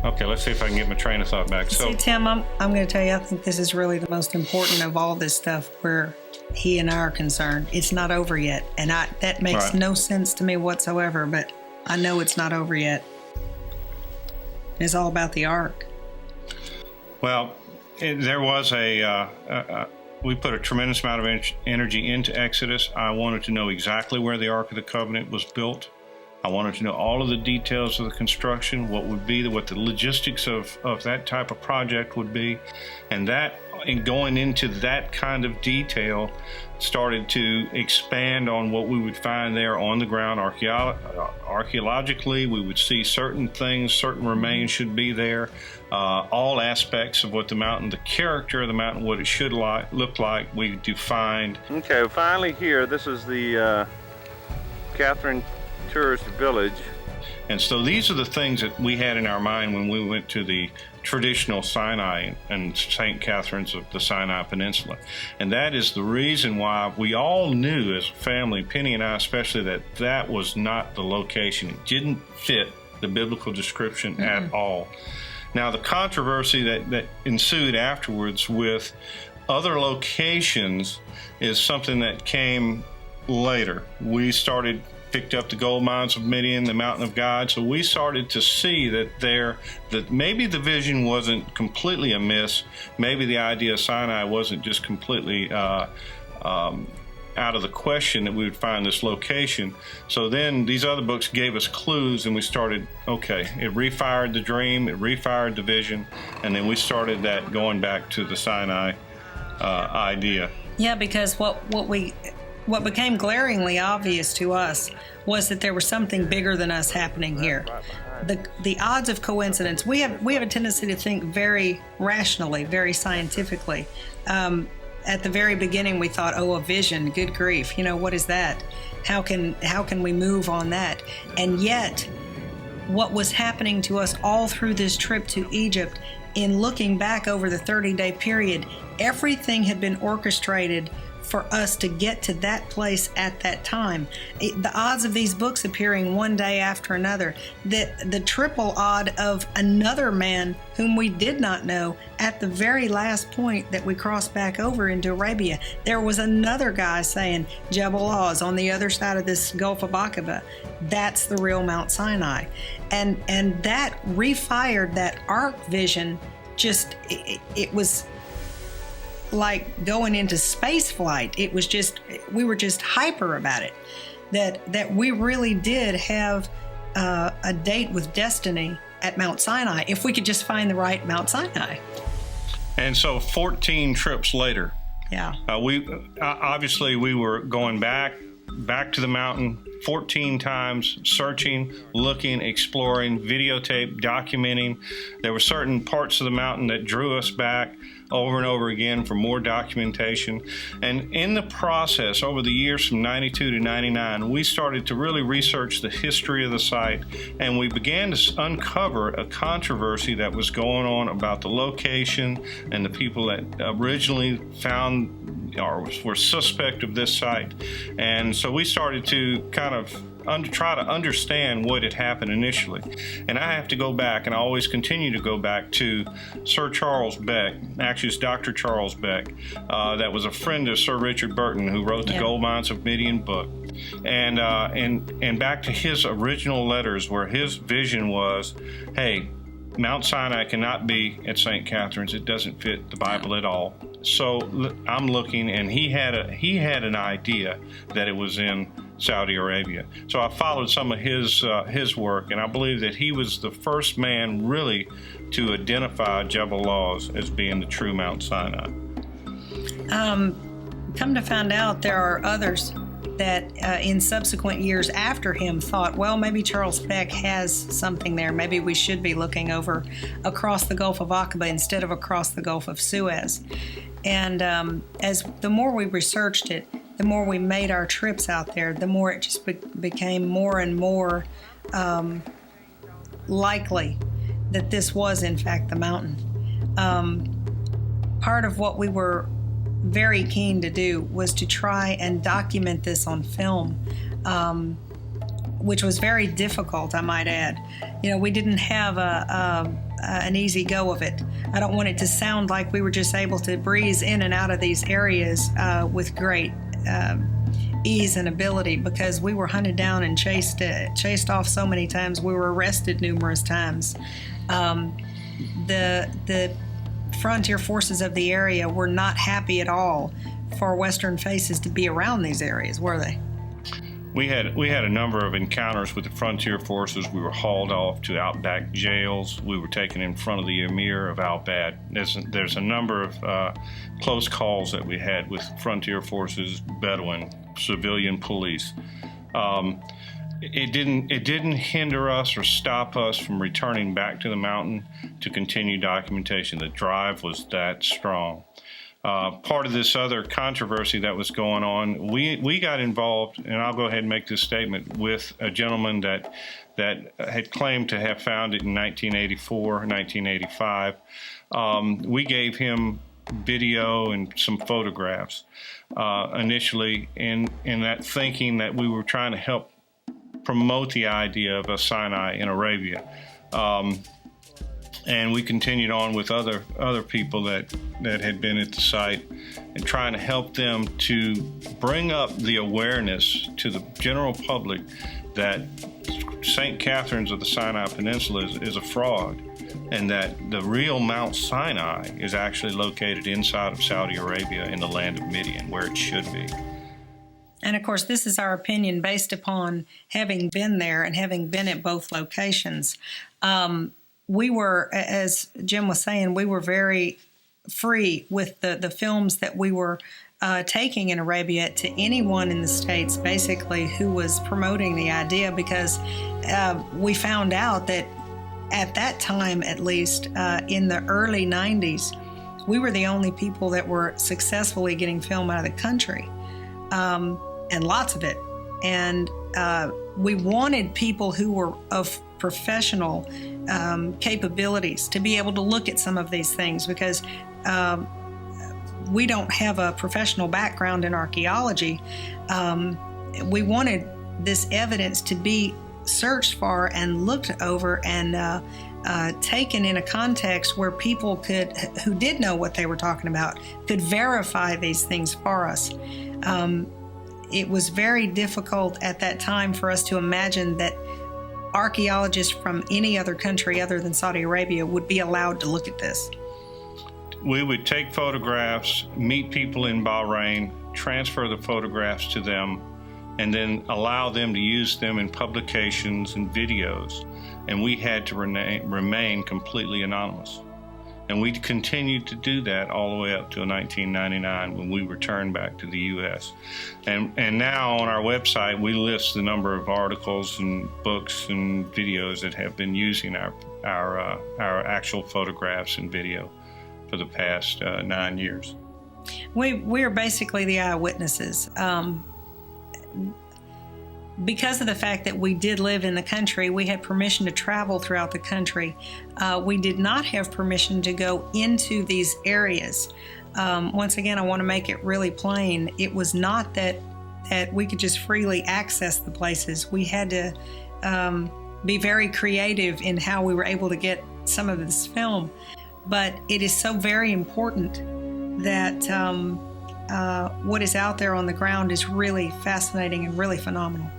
Okay, let's see if I can get my train of thought back. So, See, Tim, I'm going to tell you, I think this is really the most important of all this stuff where he and I are concerned. It's not over yet. And that makes Right. no sense to me whatsoever, but I know it's not over yet. It's all about the ark. well, there was we put a tremendous amount of energy into Exodus. I wanted to know exactly where the Ark of the Covenant was built. I wanted to know all of the details of the construction, what the logistics of that type of project would be. And going into that kind of detail started to expand on what we would find there on the ground. Archaeologically, we would see certain things, certain remains should be there. All aspects of what the mountain, the character of the mountain, what it should look like, we defined. Okay, finally here, this is the Catherine Tourist Village. And so these are the things that we had in our mind when we went to the traditional Sinai and St. Catherine's of the Sinai Peninsula. And that is the reason why we all knew as a family, Penny and I especially, that was not the location. It didn't fit the biblical description at all. Now, the controversy that ensued afterwards with other locations is something that came later. We picked up the gold mines of Midian, the Mountain of God. So we started to see that maybe the vision wasn't completely amiss. Maybe the idea of Sinai wasn't just completely out of the question that we would find this location. So then these other books gave us clues, and we started, okay, it refired the dream, it refired the vision, and then we started that going back to the Sinai idea. Yeah, because what became glaringly obvious to us was that there was something bigger than us happening here. The odds of coincidence, we have a tendency to think very rationally, very scientifically. At the very beginning, we thought, a vision, good grief, what is that? How can we move on that? And yet, what was happening to us all through this trip to Egypt, in looking back over the 30-day period, everything had been orchestrated for us to get to that place at that time. The odds of these books appearing one day after another, the triple odd of another man whom we did not know at the very last point that we crossed back over into Arabia. There was another guy saying, Jebel Oz on the other side of this Gulf of Aqaba, that's the real Mount Sinai. And that refired that ark vision. Just, it was like going into space flight. It was just, we were just hyper about it, that we really did have a date with destiny at Mount Sinai, if we could just find the right Mount Sinai. And so 14 trips later, we obviously we were going back to the mountain 14 times, searching, looking, exploring, videotape, documenting. There were certain parts of the mountain that drew us back over and over again for more documentation. And in the process, over the years from 92 to 99, we started to really research the history of the site, and we began to uncover a controversy that was going on about the location and the people that originally found or were suspect of this site. And so we started to kind of try to understand what had happened initially. And I have to go back, and I always continue to go back to Sir Charles Beck. Actually, it's Dr. Charles Beck, that was a friend of Sir Richard Burton, who wrote the Gold Mines of Midian book. And back to his original letters, where his vision was, hey, Mount Sinai cannot be at St. Catherine's. It doesn't fit the Bible at all. So I'm looking, and he had an idea that it was in Saudi Arabia. So I followed some of his work, and I believe that he was the first man really to identify Jebel Oz as being the true Mount Sinai. Come to find out, there are others that in subsequent years after him thought, well, maybe Charles Beck has something there. Maybe we should be looking over across the Gulf of Aqaba instead of across the Gulf of Suez. And as the more we researched it, the more we made our trips out there, the more it just became more and more likely that this was, in fact, the mountain. Part of what we were very keen to do was to try and document this on film. which was very difficult, I might add. We didn't have an easy go of it. I don't want it to sound like we were just able to breeze in and out of these areas with great ease and ability, because we were hunted down and chased off so many times. We were arrested numerous times. The frontier forces of the area were not happy at all for Western Faces to be around these areas, were they? We had a number of encounters with the frontier forces. We were hauled off to outback jails. We were taken in front of the emir of Al-Bad. There's a number of close calls that we had with frontier forces, Bedouin, civilian police. It didn't hinder us or stop us from returning back to the mountain to continue documentation. The drive was that strong. Part of this other controversy that was going on, we got involved, and I'll go ahead and make this statement, with a gentleman that had claimed to have found it in 1984, 1985. We gave him video and some photographs initially in that thinking that we were trying to help promote the idea of a Sinai in Arabia. And we continued on with other people that had been at the site and trying to help them to bring up the awareness to the general public that St. Catherine's of the Sinai Peninsula is a fraud, and that the real Mount Sinai is actually located inside of Saudi Arabia in the land of Midian, where it should be. And of course, this is our opinion based upon having been there and having been at both locations. We were, as Jim was saying, we were very free with the films that we were taking in Arabia to anyone in the States, basically, who was promoting the idea, because we found out that at that time, at least, in the early 90s, we were the only people that were successfully getting film out of the country, and lots of it. And we wanted people who were of professional capabilities to be able to look at some of these things, because we don't have a professional background in archaeology. We wanted this evidence to be searched for and looked over and taken in a context where people who did know what they were talking about, could verify these things for us. It was very difficult at that time for us to imagine that archaeologists from any other country other than Saudi Arabia would be allowed to look at this. We would take photographs, meet people in Bahrain, transfer the photographs to them, and then allow them to use them in publications and videos. And we had to remain completely anonymous. And we continued to do that all the way up to 1999, when we returned back to the U.S. And now on our website, we list the number of articles and books and videos that have been using our actual photographs and video for the past 9 years. We are basically the eyewitnesses. Because of the fact that we did live in the country, we had permission to travel throughout the country. We did not have permission to go into these areas. Once again, I want to make it really plain. It was not that we could just freely access the places. We had to be very creative in how we were able to get some of this film. But it is so very important that what is out there on the ground is really fascinating and really phenomenal.